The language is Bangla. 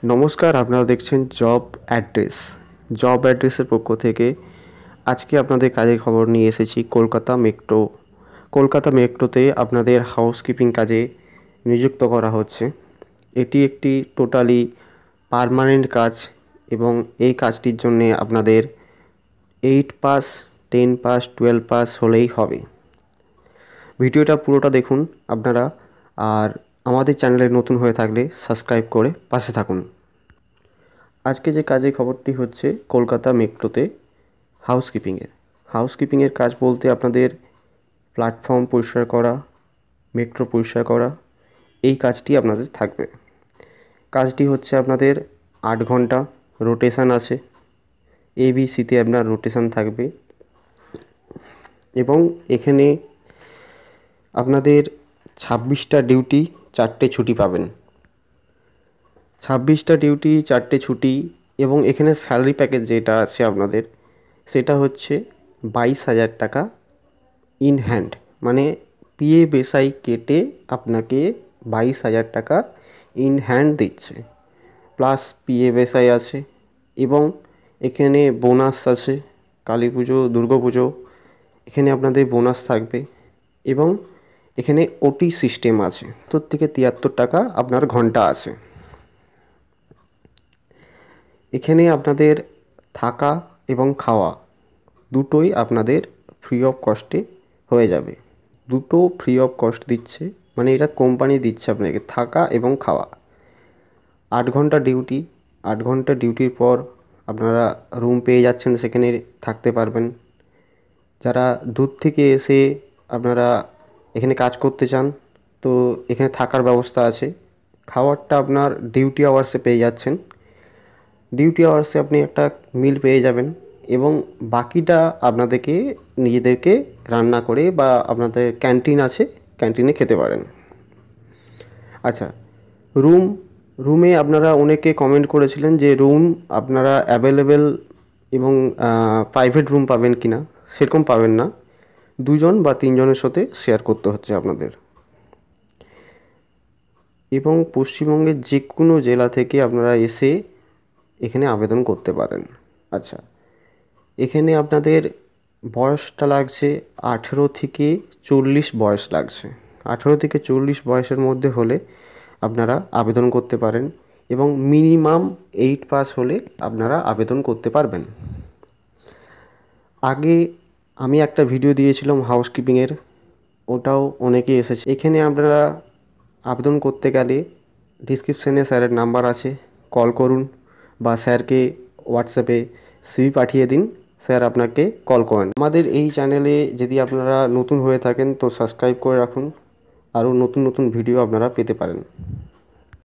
নমস্কার, আপনারা দেখছেন জব অ্যাড্রেসের পক্ষ থেকে। আজকে আপনাদের কাজের খবর নিয়ে এসেছি কলকাতা মেট্রোতে আপনাদের হাউসকিপিং কাজে নিযুক্ত করা হচ্ছে। এটি একটি টোটালি পার্মানেন্ট কাজ এবং এই কাজটির জন্যে আপনাদের 8 পাস, 10 পাস, 12 পাস হলেই হবে। ভিডিওটা পুরোটা দেখুন আপনারা, আর আমাদের চ্যানেলে নতুন হয়ে থাকলে সাবস্ক্রাইব করে পাশে থাকুন। আজকে যে কাজের খবরটি হচ্ছে কলকাতা মেট্রোতে হাউসকিপিংয়ের কাজ বলতে আপনাদের প্ল্যাটফর্ম পরিষ্কার করা, মেট্রো পরিষ্কার করা, এই কাজটি আপনাদের থাকবে। কাজটি হচ্ছে আপনাদের 8 ঘন্টা রোটেশান আছে, এবিসিতে আপনার রোটেশান থাকবে এবং এখানে আপনাদের 26টা ডিউটি, 4টে ছুটি পাবেন। 26টা ডিউটি, 4টে ছুটি এবং এখানে স্যালারি প্যাকেজ যেটা আছে আপনাদের, সেটা হচ্ছে 22,000 টাকা ইন হ্যান্ড, মানে পিএফ এসআই কেটে আপনাকে 22,000 টাকা ইন হ্যান্ড দিচ্ছে, প্লাস পিএফ এসআই আছে এবং এখানে বোনাস আছে। কালী পুজো, দুর্গা পুজো, এখানে আপনাদের বোনাস থাকবে এবং এখানে ওটি সিস্টেম আছে। 70 থেকে 73 টাকা আপনার ঘন্টা আছে। এখানে আপনাদের থাকা এবং খাওয়া দুটোই আপনাদের ফ্রি অফ কস্টে হয়ে যাবে। দুটো ফ্রি অফ কস্ট দিচ্ছে, মানে এটা কোম্পানি দিচ্ছে আপনাকে থাকা এবং খাওয়া। 8 ঘন্টা ডিউটি, 8 ঘন্টা ডিউটির পর আপনারা রুম পেয়ে যাচ্ছেন, সেখানে থাকতে পারবেন। যারা দূর থেকে এসে আপনারা এখানে কাজ করতে চান, তো এখানে থাকার ব্যবস্থা আছে। খাবারটা আপনার ডিউটি আওয়ার্সে পেয়ে যাচ্ছেন। ডিউটি আওয়ার্সে আপনি একটা মিল পেয়ে যাবেন এবং বাকিটা আপনাদেরকে নিজেদেরকে রান্না করে বা আপনাদের ক্যান্টিন আছে, ক্যান্টিনে খেতে পারেন। আচ্ছা, রুমে আপনারা অনেকে কমেন্ট করেছিলেন যে রুম আপনারা অ্যাভেলেবেল এবং প্রাইভেট রুম পাবেন কি না। সেরকম পাবেন না, 2 জন বা 3 জনের সাথে শেয়ার করতে হচ্ছে আপনাদের। এবং পশ্চিমবঙ্গের যে কোনো জেলা থেকে আপনারা এসে এখানে আবেদন করতে পারেন। আচ্ছা, এখানে আপনাদের বয়সটা লাগছে 18 থেকে 40 বয়স লাগছে। 18 থেকে 40 বয়সের মধ্যে হলে আপনারা আবেদন করতে পারেন এবং মিনিমাম 8 পাস হলে আপনারা আবেদন করতে পারবেন। আগে আমি একটা ভিডিও দিয়েছিলাম হাউসকিপিংয়ের, ওটাও অনেকে এসেছে। এখানে আপনারা আবেদন করতে গেলে ডিসক্রিপশানে স্যারের নাম্বার আছে, কল করুন বা স্যারকে হোয়াটসঅ্যাপে সিভি পাঠিয়ে দিন, স্যার আপনাকে কল করেন। আমাদের এই চ্যানেলে যদি আপনারা নতুন হয়ে থাকেন তো সাবস্ক্রাইব করে রাখুন, আরও নতুন নতুন ভিডিও আপনারা পেতে পারেন।